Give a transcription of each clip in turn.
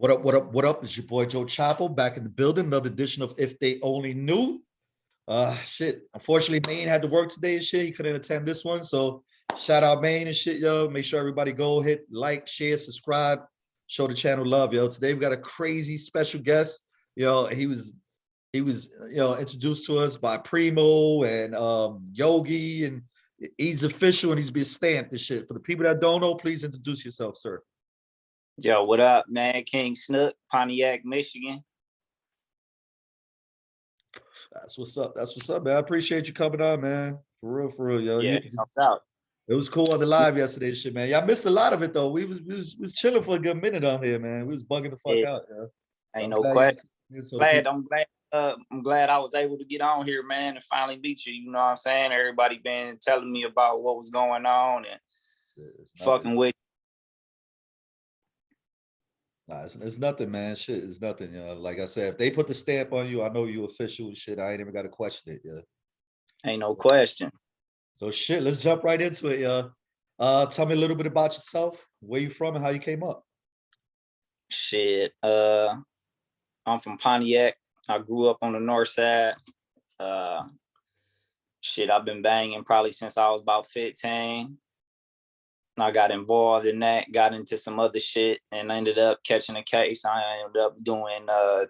What up? What up? What up? It's your boy Joe Chapo back in the building. Another edition of If They Only Knew. Shit. Unfortunately, Maine had to work today and shit. He couldn't attend this one. So shout out Maine and shit, yo. Make sure everybody go hit like, share, subscribe, show the channel love, yo. Today we got a crazy special guest. Yo, he was introduced to us by Primo and Yogi, and he's official and he's been stamped and shit. For the people that don't know, please introduce yourself, sir. Yo, what up, man? King Snook, Pontiac, Michigan. That's what's up. That's what's up, man. I appreciate you coming on, man. For real, yo. Yeah, no doubt. It was cool on the live yesterday, and shit, man. Y'all missed a lot of it though. We was chilling for a good minute on here, man. We was bugging the fuck out, yo. Ain't no question. I'm glad I was able to get on here, man, and finally meet you. You know what I'm saying? Everybody been telling me about what was going on and fucking with. Nah, it's nothing, man. Shit, it's nothing, you know. Like I said, if they put the stamp on you, I know you official and shit. I ain't even got to question it, yeah. Ain't no question. So shit, let's jump right into it, yeah. Tell me a little bit about yourself, where you from, and how you came up. Shit, I'm from Pontiac. I grew up on the north side. Shit, I've been banging probably since I was about 15. I got involved in that, got into some other shit, and ended up catching a case. I ended up doing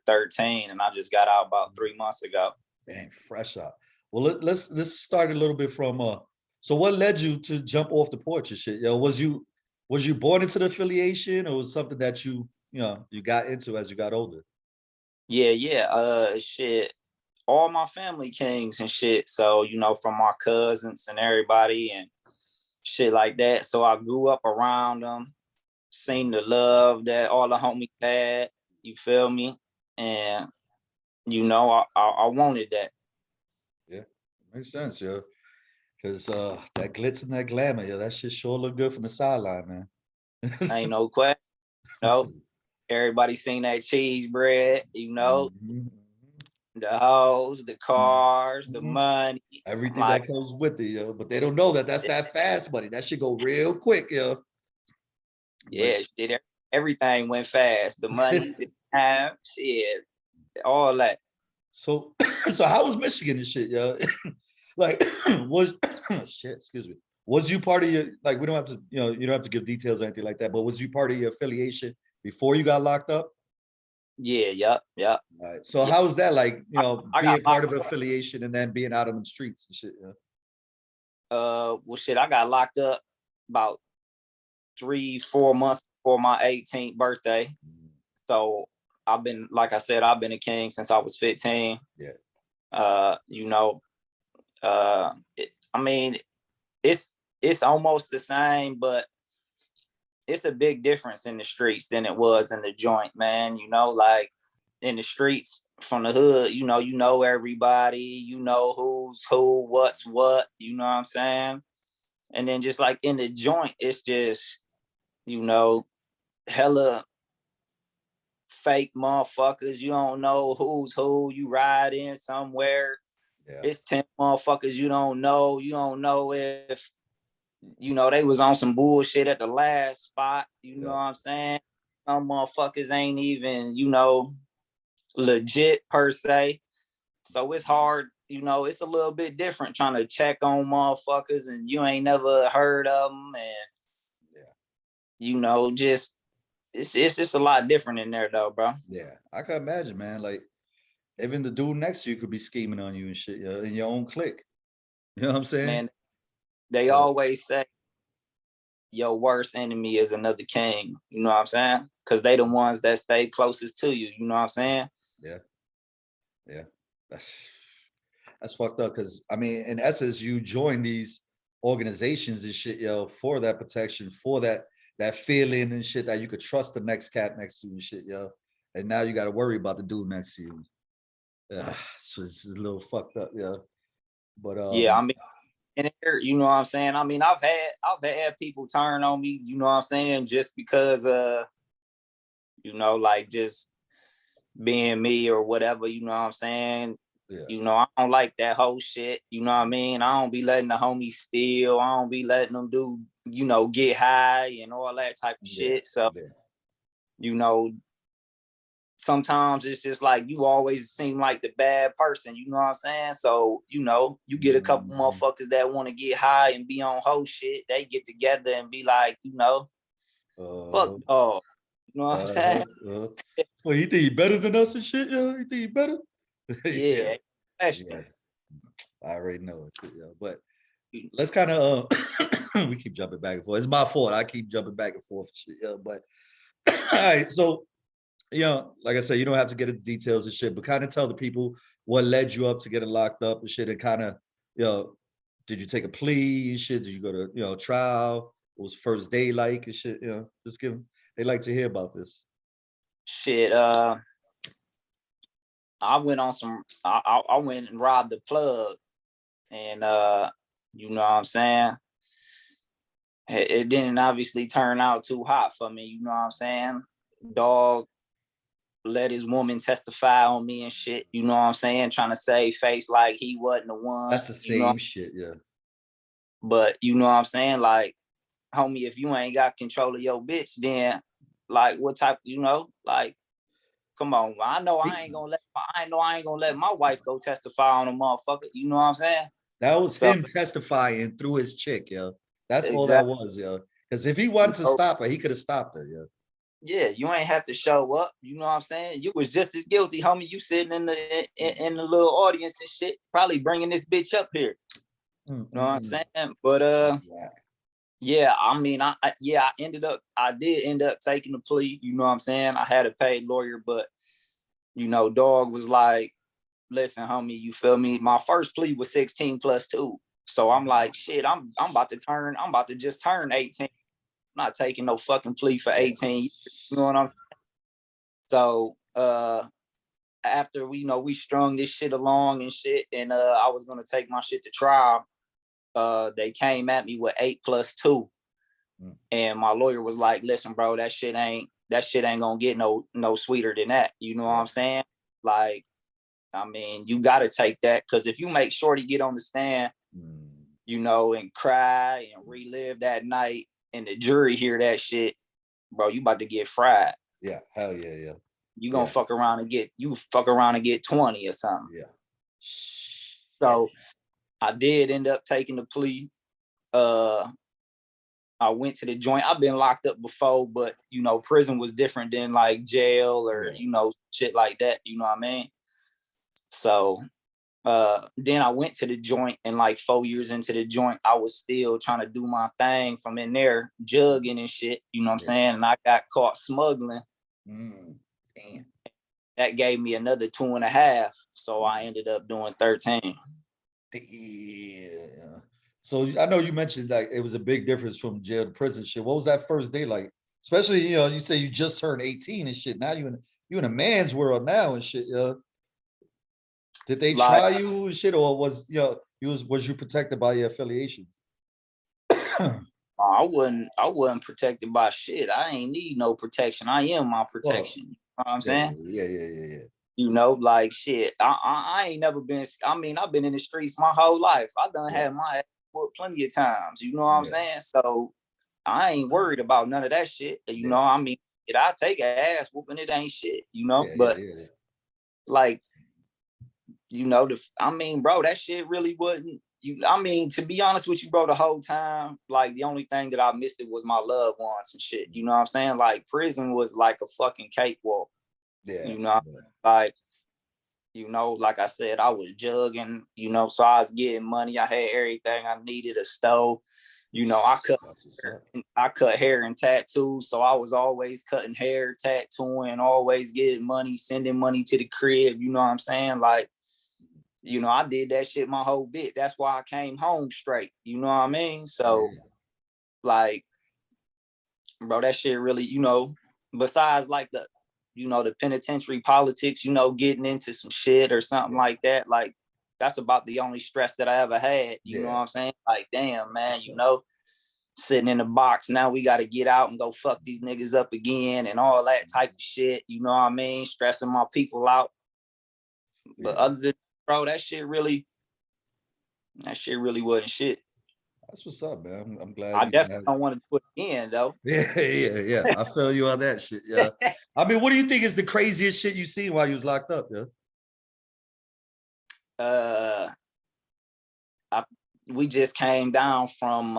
13, and I just got out about 3 months ago. Dang, fresh out. Well, let's start a little bit from so what led you to jump off the porch and shit? Yo, was you born into the affiliation, or was something that you got into as you got older? Yeah. Shit. All my family kings and shit. So, from my cousins and everybody and shit like that. So I grew up around them, seen the love that all the homies had. You feel me? And I wanted that. Yeah, makes sense, yo. Cause that glitz and that glamour, yo, that shit sure look good from the sideline, man. Ain't no question. Everybody seen that cheese bread, Mhm. the hoes, the cars, the money. Everything that comes with it, yo. But they don't know that that's that fast money. That should go real quick, yo. Yeah, shit, everything went fast. The money, the time, shit, all that. So how was Michigan and shit, yo? Like, was shit, excuse me. Was you part of your, like, we don't have to, you don't have to give details or anything like that, but was you part of your affiliation before you got locked up? Yeah, yep. All right. So how was that, like, I being got part of affiliation and then being out on the streets and shit? Well, shit, I got locked up about 3-4 months before my 18th birthday. So I've been, like I said, I've been a king since I was 15. Yeah. I mean, it's almost the same, but it's a big difference in the streets than it was in the joint, man. Like in the streets from the hood, you know everybody, you know who's who, what's what, you know what I'm saying? And then just like in the joint, it's just, hella fake motherfuckers. You don't know who's who. You ride in somewhere. Yeah. It's 10 motherfuckers you don't know. You don't know if, they was on some bullshit at the last spot. You know what I'm saying? Some motherfuckers ain't even, legit per se. So it's hard, it's a little bit different trying to check on motherfuckers and you ain't never heard of them. And, just, it's just a lot different in there though, bro. Yeah, I can imagine, man. Like, even the dude next to you could be scheming on you and shit, in your own clique. You know what I'm saying? Man, they always say your worst enemy is another king. You know what I'm saying? Because they the ones that stay closest to you. You know what I'm saying? Yeah. That's fucked up. Because I mean, in essence, you join these organizations and shit, for that protection, for that feeling and shit that you could trust the next cat next to you and shit, and now you got to worry about the dude next to you. So it's a little fucked up, but yeah, I mean, and you know what I'm saying? I mean, I've had people turn on me, you know what I'm saying, just because like just being me or whatever, you know what I'm saying? Yeah. I don't like that whole shit, you know what I mean? I don't be letting the homies steal, I don't be letting them do, get high and all that type of shit. So, sometimes it's just like you always seem like the bad person, you know what I'm saying? So, you know, you get a couple motherfuckers that want to get high and be on whole shit. They get together and be like, you know, fuck dog. You know what I'm saying? Well, you think he better than us and shit, yo? You think he better? Yeah. Yeah. I already know it, yeah. But let's kind of we keep jumping back and forth. It's my fault. I keep jumping back and forth and shit, yeah. But all right, so you know, like I said, you don't have to get into details and shit, but kind of tell the people what led you up to getting locked up and shit, and kind of, you know, did you take a plea and shit? Did you go to, you know, trial? What was first day like and shit? You know, just give them. They like to hear about this. Shit, I went on some. I went and robbed the plug, and you know what I'm saying. It didn't obviously turn out too hot for me. You know what I'm saying. Dog let his woman testify on me and shit. You know what I'm saying. Trying to save face like he wasn't the one. That's the you know. same shit, yeah. But you know what I'm saying. Like, homie, if you ain't got control of your bitch, then like what type? You know, like. Come on, I know I ain't gonna let my wife go testify on a motherfucker. You know what I'm saying? That was So him testifying through his chick, yo. That's all that exactly. was, yo. Because if he wanted to stop her, he could have stopped her, yo. Yeah, you ain't have to show up. You know what I'm saying? You was just as guilty, homie. You sitting in the little audience and shit, probably bringing this bitch up here. You know what I'm saying? But yeah, I mean, I did end up taking the plea. You know what I'm saying? I had a paid lawyer, but you know, dog was like, listen, homie, you feel me? My first plea was 16 plus 2. So I'm like, shit, I'm about to just turn 18. I'm not taking no fucking plea for 18 years. You know what I'm saying? So after we strung this shit along and shit, and I was gonna take my shit to trial, they came at me with 8 plus 2. And my lawyer was like, listen, bro, that shit ain't gonna get no sweeter than that. You know what I'm saying? Like, I mean, you got to take that, because if you make Shorty get on the stand, you know, and cry and relive that night, and the jury hear that shit, bro, you about to get fried. Yeah, hell yeah, yeah. You gonna fuck around and get 20 or something. Yeah. So I did end up taking the plea. I went to the joint. I've been locked up before, but you know, prison was different than like jail or you know, shit like that. You know what I mean? So then I went to the joint, and like 4 years into the joint, I was still trying to do my thing from in there, jugging and shit. You know what I'm saying? And I got caught smuggling. Damn. That gave me another 2.5. So I ended up doing 13. Yeah. So I know you mentioned like it was a big difference from jail to prison shit. What was that first day like? Especially, you know, you say you just turned 18 and shit. Now you in a man's world now and shit, yo. Did they try you and shit, or was was you protected by your affiliations? I wasn't protected by shit. I ain't need no protection. I am my protection. You know what I'm saying? Yeah. You know, like shit. I ain't never been. I mean, I've been in the streets my whole life. I done had my ass whooped plenty of times. You know what I'm saying? So I ain't worried about none of that shit. You know, I mean, I take an ass whooping, it ain't shit. You know, but like, you know, I mean, bro, that shit really wasn't. I mean, to be honest with you, bro, the whole time, like the only thing that I missed it was my loved ones and shit. You know what I'm saying? Like prison was like a fucking cakewalk. You know, like, you know, like I said, I was jugging, you know, so I was getting money. I had everything I needed, a stove. You know, I cut hair and tattoos. So I was always cutting hair, tattooing, always getting money, sending money to the crib. You know what I'm saying? Like, you know, I did that shit my whole bit. That's why I came home straight. You know what I mean? So, like, bro, that shit really, you know, besides like the, you know, the penitentiary politics, you know, getting into some shit or something like that, like, that's about the only stress that I ever had. You know what I'm saying? Like, damn, man, you know, sitting in the box, now we got to get out and go fuck these niggas up again and all that type of shit. You know what I mean? Stressing my people out. But other than, bro, that shit really wasn't shit. That's what's up, man. I'm glad I you definitely don't want to put it in though. Yeah. I feel you on that shit, yeah. I mean, what do you think is the craziest shit you seen while you was locked up, yeah? Uh, we just came down from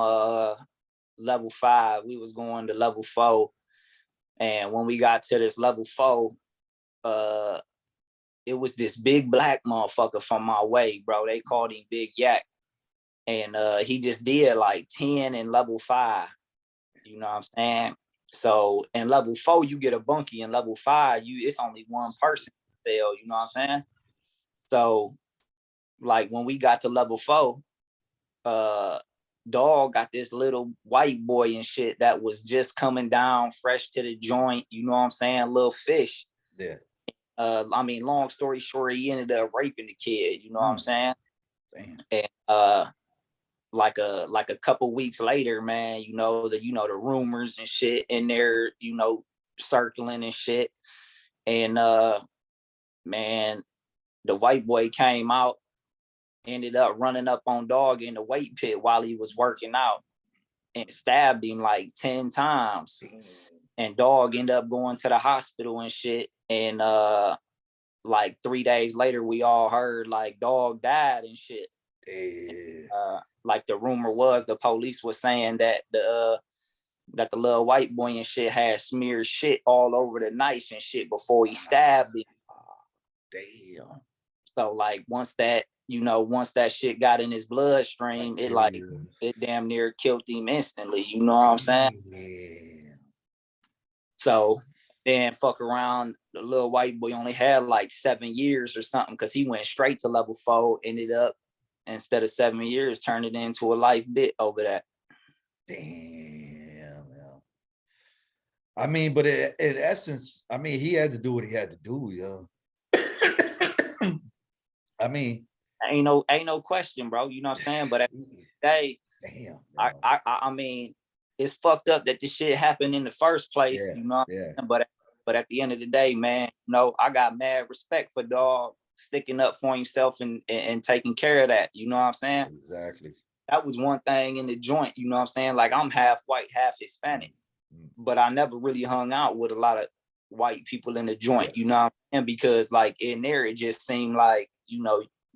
level 5. We was going to level 4, and when we got to this level 4, uh, it was this big black motherfucker from my way, bro. They called him Big Yak, and he just did like 10 in level 5. You know what I'm saying? So in level 4, you get a bunkie. In level 5, it's only one person cell. You know what I'm saying? So like when we got to level 4, dog got this little white boy and shit that was just coming down fresh to the joint. You know what I'm saying? Little fish. Yeah. I mean, long story short, he ended up raping the kid. You know what I'm saying? Damn. And like a couple weeks later, man, the rumors and shit in there, circling and shit. And man, the white boy came out, ended up running up on dog in the weight pit while he was working out and stabbed him like 10 times. And dog ended up going to the hospital and shit. And like 3 days later, we all heard like dog died and shit. Like the rumor was, the police was saying that the little white boy and shit had smeared shit all over the knife and shit before he stabbed him. Damn. So like once that shit got in his bloodstream, it damn near killed him instantly. You know what I'm saying? Yeah. So then fuck around, the little white boy only had like 7 years or something, because he went straight to level 4, ended up, instead of 7 years, turned it into a life bit over that. Damn. I mean, but in essence, I mean, he had to do what he had to do, yo. I mean, ain't no question, bro. You know what I'm saying? But at the end of the day, damn. I mean, it's fucked up that this shit happened in the first place. Yeah, you know. Yeah. But at the end of the day, man, I got mad respect for dog sticking up for himself and taking care of that. You know what I'm saying? Exactly. That was one thing in the joint. You know what I'm saying? Like, I'm half white, half Hispanic, but I never really hung out with a lot of white people in the joint. You know what I'm saying? Because like in there, it just seemed like,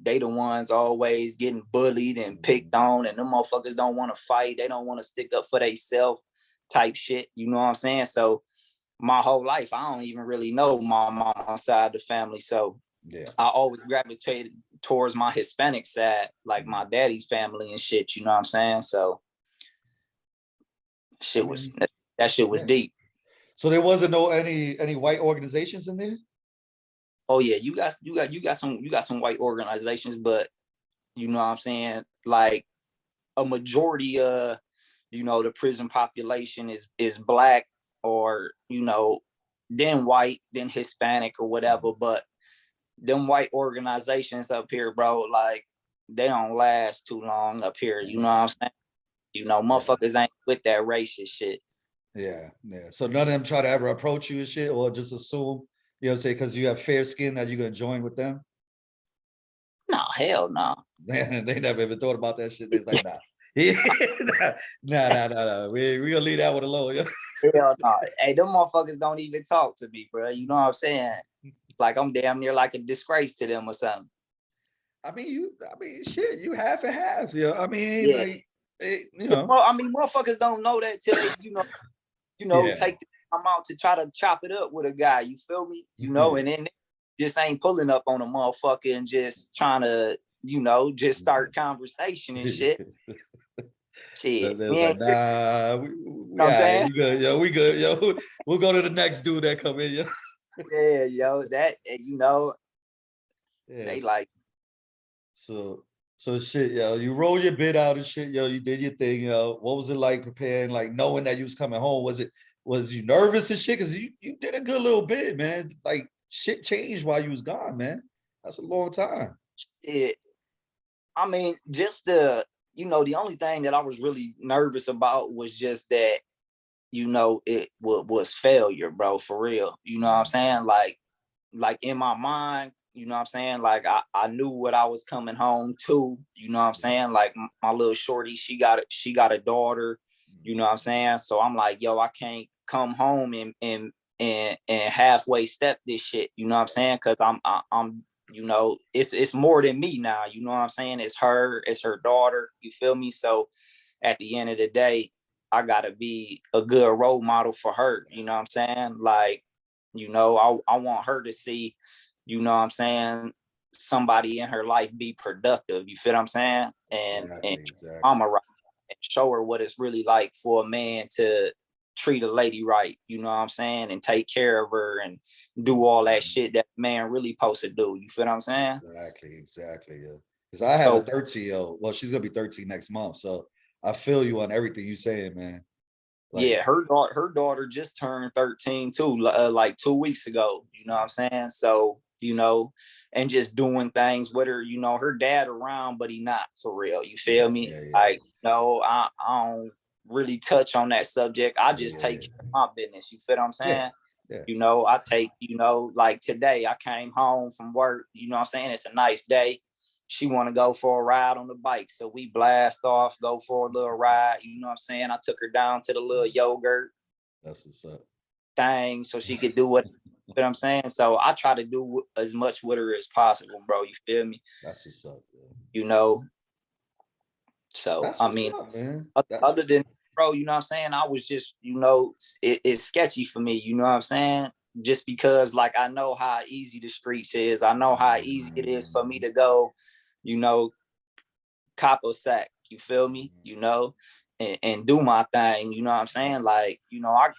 they the ones always getting bullied and picked on, and them motherfuckers don't want to fight. They don't want to stick up for themselves type shit. You know what I'm saying? So my whole life, I don't even really know my mama's side of the family. So I always gravitated towards my Hispanic side, like my daddy's family and shit. You know what I'm saying? So that shit was deep. So there wasn't any white organizations in there? Oh yeah, you got some white organizations, but you know what I'm saying? Like a majority of, the prison population is black, or, then white, then Hispanic or whatever. But them white organizations up here, bro, like they don't last too long up here. You know what I'm saying? Motherfuckers ain't with that racist shit. Yeah. So none of them try to ever approach you and shit, or just assume, you know what I'm saying, because you have fair skin that you're gonna join with them? No, hell no. They never even thought about that shit. They're like, nah. Nah. We gonna leave that one alone. Hell no. Hey, them motherfuckers don't even talk to me, bro. You know what I'm saying? Like I'm damn near like a disgrace to them or something. I mean, shit, you half and half. I mean, yeah. like, I mean, motherfuckers don't know that till they, take the time out to try to chop it up with a guy. You feel me? And then just ain't pulling up on a motherfucker and just trying to, just start conversation and shit. Shit. Like, nah, we good, yo. We good, yo. We'll go to the next dude that come in, yo. Yeah, yo, that, they like. So shit, yo. You roll your bid out and shit, yo. You did your thing, yo. What was it like preparing, like knowing that you was coming home? Was you nervous and shit? Because you did a good little bid, man. Like shit changed while you was gone, man. That's a long time. Yeah. I mean, just the only thing that I was really nervous about was just that, it was failure, bro, for real. You know what I'm saying? Like in my mind, you know what I'm saying? Like I knew what I was coming home to, you know what I'm saying? Like my little shorty, she got a daughter, you know what I'm saying? So I'm like, yo, I can't come home and and halfway step this shit. You know what I'm saying? Because I'm you know, it's more than me now. You know what I'm saying? It's her daughter. You feel me? So at the end of the day, I gotta be a good role model for her. You know what I'm saying? Like, you know, I want her to see, you know what I'm saying, somebody in her life be productive. You feel what I'm saying? And Exactly. I'm a and show her what it's really like for a man to treat a lady right, you know what I'm saying, and take care of her and do all that shit that man really supposed to do. You feel what I'm saying? Exactly. Yeah. Because I have a So 13-year-old. Well, she's gonna be 13 next month. So I feel you on everything you saying, man. Like, yeah, her daughter just turned 13 too, like 2 weeks ago. You know what I'm saying? So, you know, and just doing things with her. You know, her dad around, but he not for real. You feel me? yeah. Like, no, I don't really touch on that subject. I just take Yeah. care of my business. You feel what I'm Yeah. saying? Yeah. You know, I take, you know, like today I came home from work. You know what I'm saying? It's a nice day. She want to go for a ride on the bike. So we blast off, go for a little ride. You know what I'm saying? I took her down to the little yogurt That's what's up. thing so she could do what, you know what I'm saying? So I try to do as much with her as possible, bro. You feel me? That's what's up, man. You know, so That's I what's mean, up, man. That's other what's than, bro, you know what I'm saying? I was just, you know, it's sketchy for me, you know what I'm saying? Just because, like, I know how easy the streets is. I know how easy it is for me to go, you know, cop a sack, you feel me? You know, and do my thing, you know what I'm saying? Like, you know, I've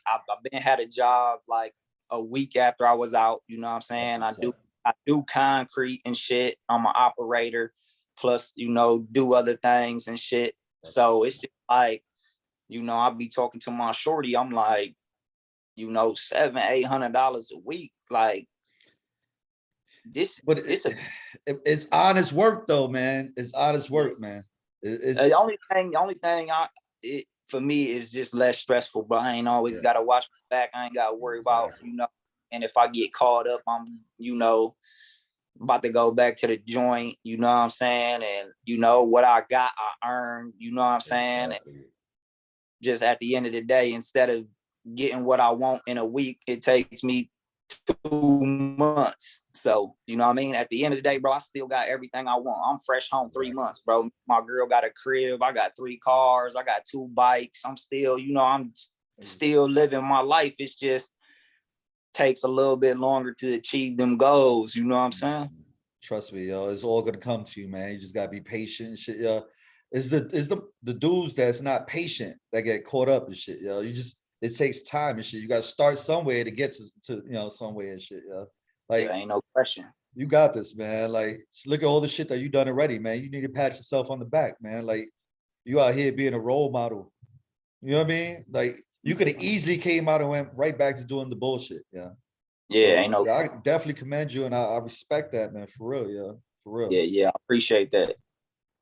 been had a job like a week after I was out, you know what I'm that's saying? I what's do up. I do concrete and shit. I'm an operator, plus, you know, do other things and shit. That's So what's it's up. just like, you know, I'll be talking to my shorty. I'm like, you know, $700-800 a week. Like this, But this a it's honest work though, man. It's honest yeah. work, man. The It's only thing for me is just less stressful, but I ain't always yeah, gotta watch my back. I ain't gotta worry about, exactly. you know, and if I get caught up, I'm, you know, about to go back to the joint, you know what I'm saying? And you know what I got, I earned, you know what I'm saying? And Exactly. just at the end of the day, instead of getting what I want in a week, it takes me 2 months. So, you know what I mean? At the end of the day, bro, I still got everything I want. I'm fresh home 3 months, bro. My girl got a crib. I got 3 cars. I got 2 bikes. I'm still, you know, I'm still living my life. It's just takes a little bit longer to achieve them goals. You know what I'm saying? Trust me, yo, it's all gonna come to you, man. You just gotta be patient and shit, yo. It's the dudes that's not patient that get caught up and shit, yo. It takes time and shit. You gotta start somewhere to get to somewhere and shit, yo. Yeah, Like ain't no question. you got this, man. Like just look at all the shit that you done already, man. You need to pat yourself on the back, man. Like you out here being a role model. You know what I mean? Like you could have easily came out and went right back to doing the bullshit, yeah. Yeah, ain't So no. yeah, I definitely commend you and I respect that, man, for real, yeah, for real. Yeah, yeah, I appreciate that.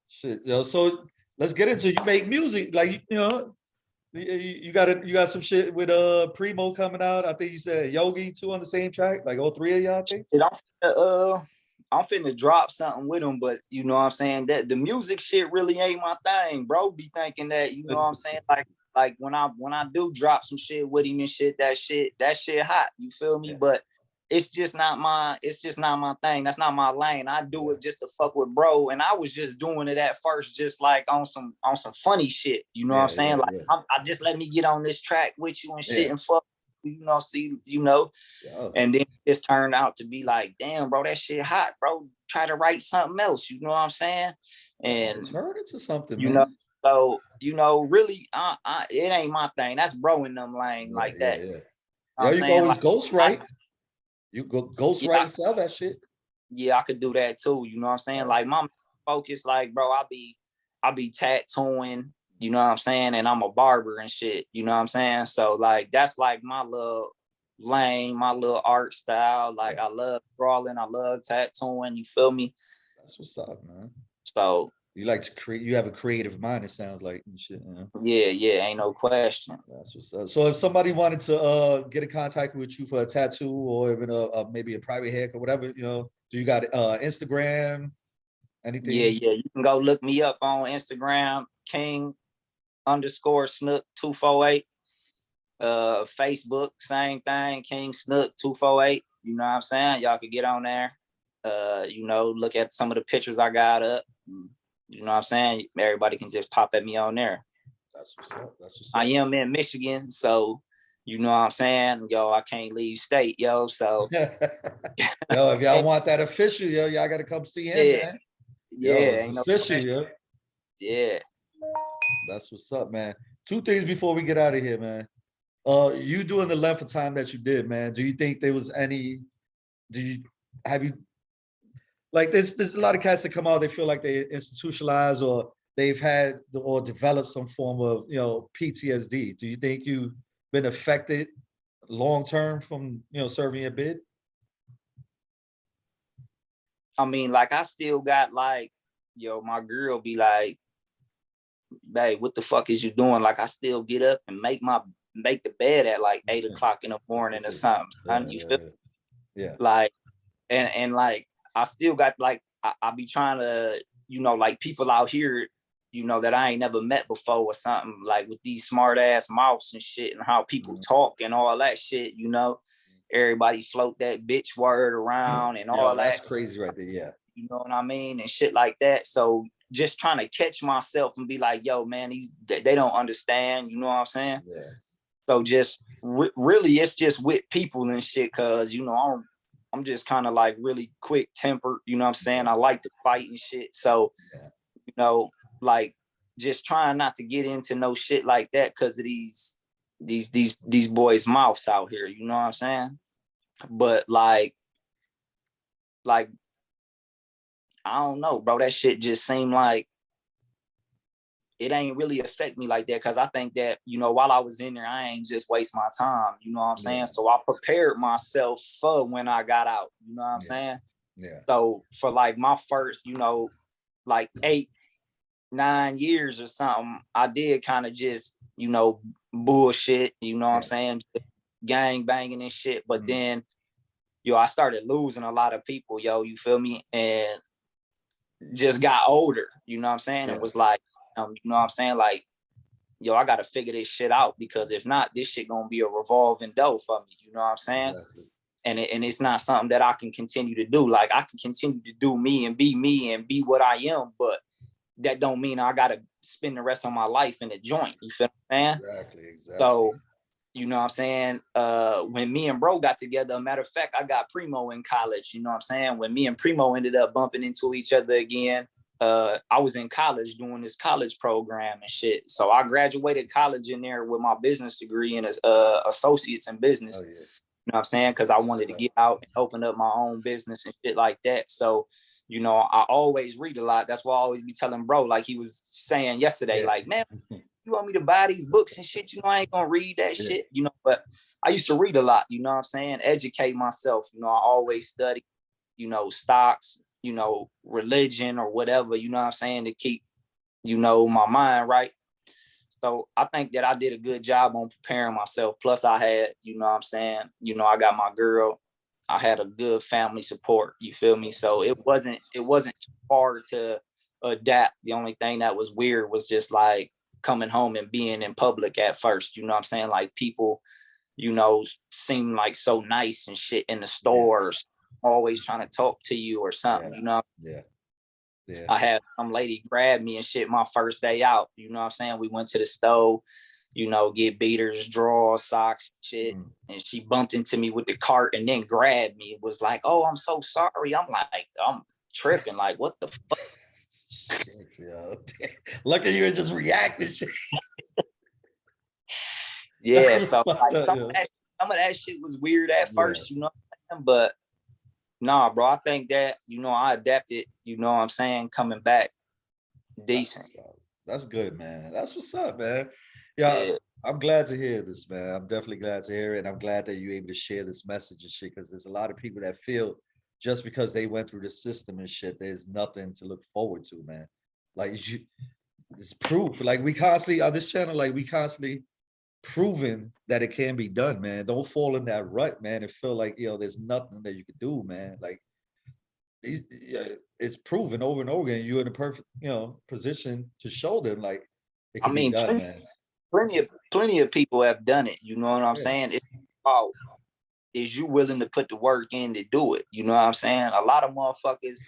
Shit, yo. So let's get into you make music, like you got some shit with Primo coming out. I think you said Yogi too on the same track, like all three of y'all, I think. Shit, I'm finna drop something with him, but you know what I'm saying? That the music shit really ain't my thing, bro. Be thinking that, you know what I'm saying? Like when I do drop some shit with him and shit, that shit hot. You feel me? Yeah, But it's just not my thing. That's not my lane. I do yeah, it just to fuck with bro. And I was just doing it at first, just like on some funny shit. You know what I'm yeah, saying? yeah, Like yeah, I just let me get on this track with you and shit yeah. and fuck, you know, see, you know. Yeah. And then it's turned out to be like, damn, bro, that shit hot, bro. Try to write something else. You know what I'm saying? Yeah, And turn into something, you know, man. so you know, really, it ain't my thing. That's bro in them lane Yeah, like yeah, that. You yeah. know what Yo, I'm you can saying? always Like, I, ghostwrite. You go ghostwrite yeah, and sell that shit. yeah, I could do that too. You know what I'm saying? Yeah, Like my focus, like, bro, I be tattooing. You know what I'm saying? And I'm a barber and shit. You know what I'm saying? So like, that's like my little lane, my little art style. Like yeah. I love drawing, I love tattooing. You feel me? That's what's up, man. So You like to create. You have a creative mind. It sounds like and shit. You know? yeah, yeah, ain't no question. That's what's up. So if somebody wanted to get in contact with you for a tattoo or even maybe a private haircut, whatever, do you got Instagram, Yeah, anything? yeah. You can go look me up on Instagram, King _ Snook 248. Facebook, same thing, King Snook 248. You know what I'm saying? Y'all could get on there. You know, look at some of the pictures I got up. You know what I'm saying? Everybody can just pop at me on there. That's what's up. That's what's up. I am in Michigan, so you know what I'm saying? Yo, I can't leave state, yo. So Yo, if y'all want that official, yo, y'all gotta come see him, yeah, man. Yo, yeah, it's ain't no official, question. yo. Yeah. That's what's up, man. Two things before we get out of here, man. You doing the length of time that you did, man. Do you think there was any? Do you have you like there's a lot of cats that come out, they feel like they institutionalized or they've had or developed some form of PTSD. Do you think you've been affected long term from serving your bid? I mean, like I still got like, yo, my girl be like, babe, what the fuck is you doing? Like I still get up and make the bed at like 8 o'clock in the morning or something. You feel Yeah. like and like I still got like I be trying to, like people out here, that I ain't never met before or something, like with these smart ass mouths and shit and how people talk and all that shit, everybody float that bitch word around and all That's that. crazy right there. Yeah. You know what I mean? And shit like that. So just trying to catch myself and be like, yo, man, they don't understand. You know what I'm saying? Yeah. So just really, it's just with people and shit. Cause I'm just kind of like really quick tempered. You know what I'm saying? I like to fight and shit. So, like just trying not to get into no shit like that because of these boys' mouths out here. You know what I'm saying? But like I don't know, bro. That shit just seemed like it ain't really affect me like that because I think that, while I was in there, I ain't just waste my time. You know what I'm saying? So I prepared myself for when I got out. You know what I'm saying? Yeah. So for like my first, like 8-9 years or something, I did kind of just, bullshit, you know what I'm saying? Gang banging and shit. But then, I started losing a lot of people, you feel me? And just got older, you know what I'm saying? It was like, you know what I'm saying? Like, I got to figure this shit out because if not, this shit gonna be a revolving door for me, you know what I'm saying? Exactly. And it's not something that I can continue to do. Like I can continue to do me and be what I am, but that don't mean I gotta spend the rest of my life in a joint. You feel what I'm saying? Exactly. So, you know what I'm saying? When me and bro got together, a matter of fact, I got Primo in college, you know what I'm saying? When me and Primo ended up bumping into each other again, I was in college doing this college program and shit. So I graduated college in there with my business degree and associates in business. Oh, yeah. You know what I'm saying? Because I wanted to get out and open up my own business and shit like that. So, I always read a lot. That's why I always be telling bro, like he was saying yesterday, like, man, you want me to buy these books and shit? I ain't gonna read that shit, but I used to read a lot, you know what I'm saying? Educate myself. I always study, stocks, religion or whatever, you know what I'm saying, to keep, my mind right. So I think that I did a good job on preparing myself. Plus I had, you know what I'm saying, I got my girl. I had a good family support. You feel me? So it wasn't too hard to adapt. The only thing that was weird was just like coming home and being in public at first. You know what I'm saying? Like people, seem like so nice and shit in the stores, always trying to talk to you or something, Yeah. I had some lady grab me and shit my first day out. You know what I'm saying? We went to the stove, get beaters, drawers, socks, shit. And she bumped into me with the cart and then grabbed me. It was like, oh, I'm so sorry. I'm like, I'm tripping. Like, what the fuck? Shit, yo. Look at you and just reacting shit. Yeah, so like some of that shit was weird at first, but nah, bro, I think that, I adapted, you know what I'm saying, coming back decent. That's good, man. That's what's up, man. Yeah, I'm glad to hear this, man. I'm definitely glad to hear it. And I'm glad that you're able to share this message and shit, because there's a lot of people that feel just because they went through the system and shit, there's nothing to look forward to, man. Like, it's proof. Like, we constantly, on this channel, like, we constantly proving that it can be done, man. Don't fall in that rut, man, and feel like, there's nothing that you could do, man. Like, it's proven over and over again. You're in a perfect, position to show them like it can be done, man. plenty of people have done it. You know what I'm Yeah, saying? It's about, is you willing to put the work in to do it? You know what I'm saying? A lot of motherfuckers,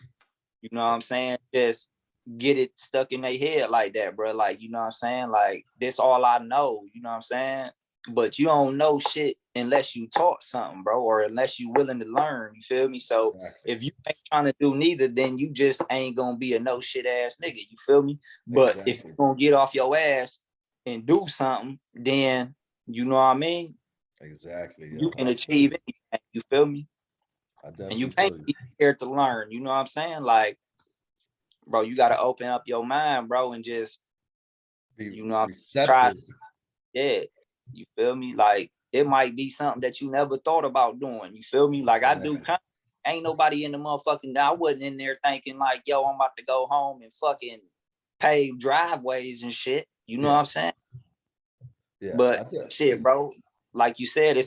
you know what I'm saying, just get it stuck in their head like that, bro. Like, you know what I'm saying? Like, this all I know, you know what I'm saying? But you don't know shit unless you taught something, bro, or unless you willing to learn. You feel me? So exactly. if you ain't trying to do neither, then you just ain't gonna be a no shit ass nigga. You feel me? But if Exactly. you gonna get off your ass and do something, then you know what I mean? Exactly. You Yo, can I feel achieve you. anything. You feel me? I And you definitely can't feel you. be scared to learn. You know what I'm saying? Like, bro, you gotta open up your mind, bro, and just, Be you know, try. receptive. Yeah, you feel me? Like, it might be something that you never thought about doing. You feel me? Like, I do. Exactly. Ain't nobody in the motherfucking. I wasn't in there thinking like, yo, I'm about to go home and fucking pave driveways and shit. You know what Yeah. I'm saying? Yeah. But shit, bro, like you said,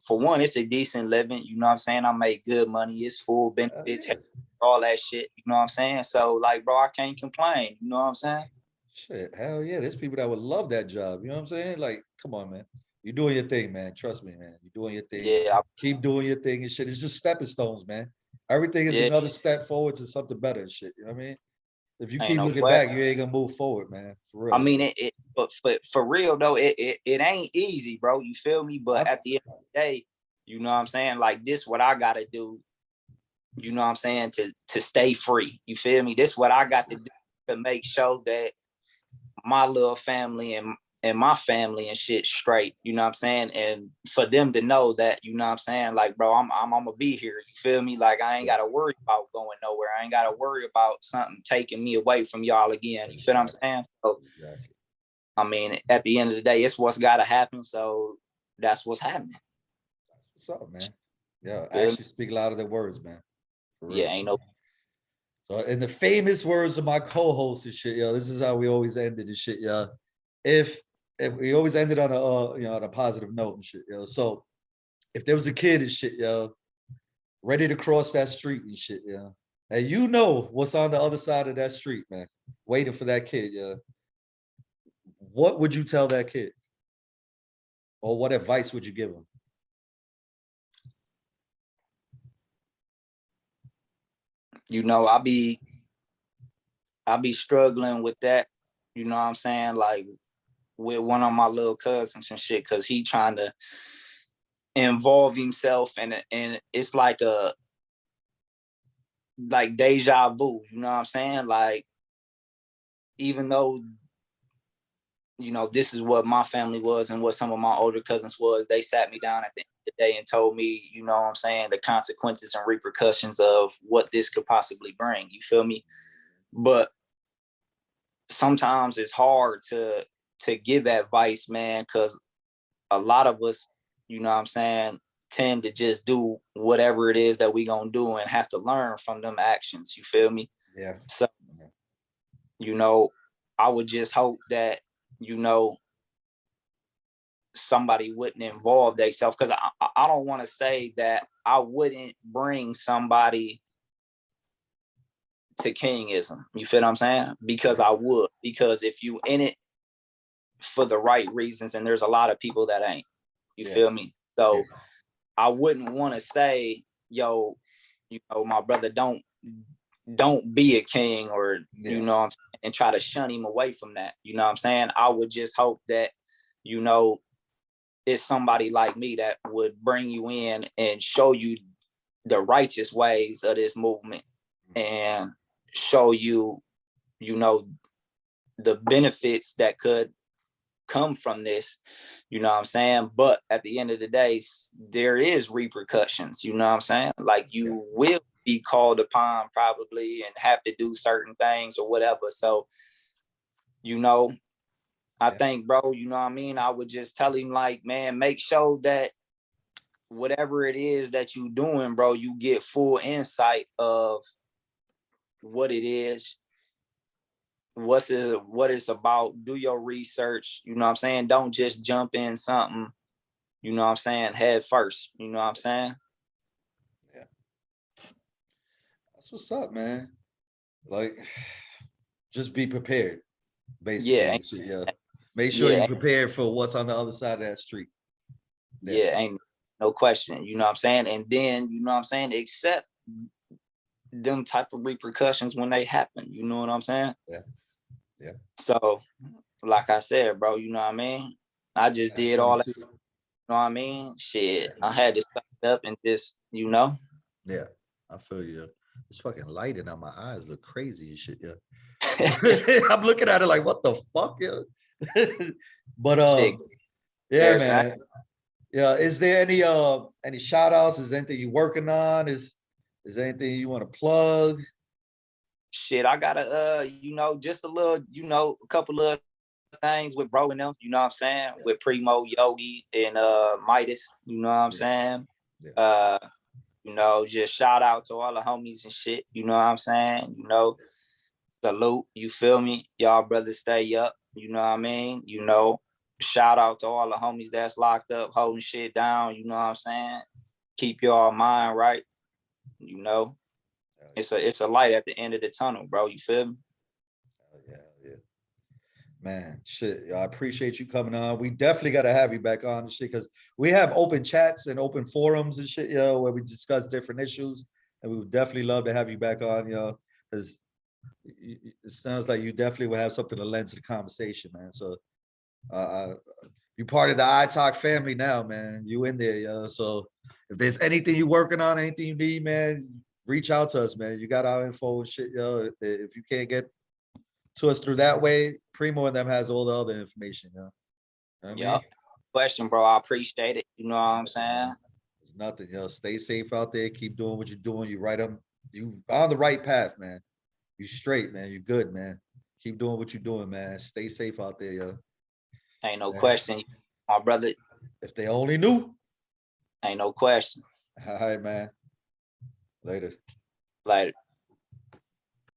for one, it's a decent living. You know what I'm saying? I make good money. It's full benefits, Yeah. all that shit. You know what I'm saying? So, like, bro, I can't complain. You know what I'm saying? Shit. Hell yeah. There's people that would love that job. You know what I'm saying? Like, come on, man. You're doing your thing, man. Trust me, man. You're doing your thing. Yeah, Keep doing your thing and shit. It's just stepping stones, man. Everything is yeah, another step forward to something better and shit. You know what I mean? If you ain't keep no looking question. back, you ain't gonna move forward, man. For I real. mean, but for real though, it ain't easy, bro. You feel me? But I, at the end of the day, you know what I'm saying? Like, this what I gotta do, you know what I'm saying, to stay free. You feel me? This what I got to do to make sure that my little family and my family and shit straight, you know what I'm saying? And for them to know that, you know what I'm saying, like, bro, I'm gonna be here. You feel me? Like, I ain't yeah, gotta worry about going nowhere. I ain't gotta worry about something taking me away from y'all again. You feel what I'm exactly. saying? So Exactly. I mean, at the end of the day, it's what's gotta happen. So that's what's happening. What's up, man? Yeah, Feel me? actually speak louder than words, man. For Yeah, real. ain't no. So, in the famous words of my co-host and shit, yo, this is how we always ended and shit, yo. If if we always ended on a on a positive note and shit, yo. So if there was a kid and shit, yo, ready to cross that street and shit, yo, and you know what's on the other side of that street, man, waiting for that kid, yo, what would you tell that kid, or what advice would you give him? You know, I be struggling with that. You know what I'm saying? Like, with one of my little cousins and shit, cause he trying to involve himself and it's like a like deja vu, you know what I'm saying? Like, even though, you know, this is what my family was and what some of my older cousins was, they sat me down at the end of the day and told me, you know what I'm saying, the consequences and repercussions of what this could possibly bring. You feel me? But sometimes it's hard to give advice, man, because a lot of us, you know what I'm saying, tend to just do whatever it is that we gonna do and have to learn from them actions. You feel me? Yeah. So, you know, I would just hope that, you know, somebody wouldn't involve themselves, because I don't want to say that I wouldn't bring somebody to kingism. You feel what I'm saying? Because Right. I would. Because if you in it for the right reasons, and there's a lot of people that ain't. You Yeah. feel me? Yeah. So I wouldn't want to say, yo, you know, my brother, don't be a king, or, you Yeah. know what I'm saying, and try to shun him away from that. You know what I'm saying? I would just hope that, you know, it's somebody like me that would bring you in and show you the righteous ways of this movement, and show you, you know, the benefits that could come from this, you know what I'm saying? But at the end of the day, there is repercussions, you know what I'm saying? Like, Yeah. you will be called upon probably and have to do certain things or whatever. So, you know, I Yeah. think, bro, you know what I mean? I would just tell him, like, man, make sure that whatever it is that you doing, bro, you get full insight of what it is, what it's about. Do your research, you know what I'm saying? Don't just jump in something, you know what I'm saying, head first. You know what I'm saying? Yeah. That's what's up, man. Like, just be prepared, Yeah, basically. Yeah. Make sure you Yeah, prepare for what's on the other side of that street. yeah, ain't no question. You know what I'm saying? And then, you know what I'm saying, accept them type of repercussions when they happen. You know what I'm saying? Yeah. Yeah. So, like I said, bro, you know what I mean? I just Catch did all that, 22. you know what I mean? Shit. Yeah. I had to suck it up and just, you know. Yeah. I feel you. It's fucking lighting on my eyes look crazy and shit. Yeah. I'm looking at it like, what the fuck, yeah. But Shit, yeah, Harrison, man. Yeah. Is there any shout outs? Is there anything you working on? Is there anything you want to plug? shit, I got a you know, just a little, you know, a couple of things with bro and them, you know what I'm saying? Yeah. With Primo, Yogi, and Midas, you know what I'm Yeah. saying? Yeah. You know, just shout out to all the homies and shit, you know what I'm saying? You know, salute, you feel me? Y'all brothers stay up, you know what I mean? You know, shout out to all the homies that's locked up, holding shit down, you know what I'm saying? Keep your mind right, you know. It's a light at the end of the tunnel, bro. You feel me? Yeah. Yeah. Man, shit, I appreciate you coming on. We definitely got to have you back on and shit because we have open chats and open forums and shit, where we discuss different issues. And we would definitely love to have you back on, because it sounds like you definitely will have something to lend to the conversation, man. So uh, you part of the iTalk family now, man. You in there, So if there's anything you working on, anything you need, man, reach out to us, man. You got our info and shit, If you can't get to us through that way, Primo and them has all the other information, Know what I mean? Yup. Question, bro. I appreciate it. You know what I'm Nothing, saying? man. It's nothing, Stay safe out there. Keep doing what you're doing. You right on. You on the right path, man. You straight, man. You good, man. Keep doing what you're doing, man. Stay safe out there, Ain't no Man, question. My brother, if they only knew. ain't no question. All right, man. Later. Like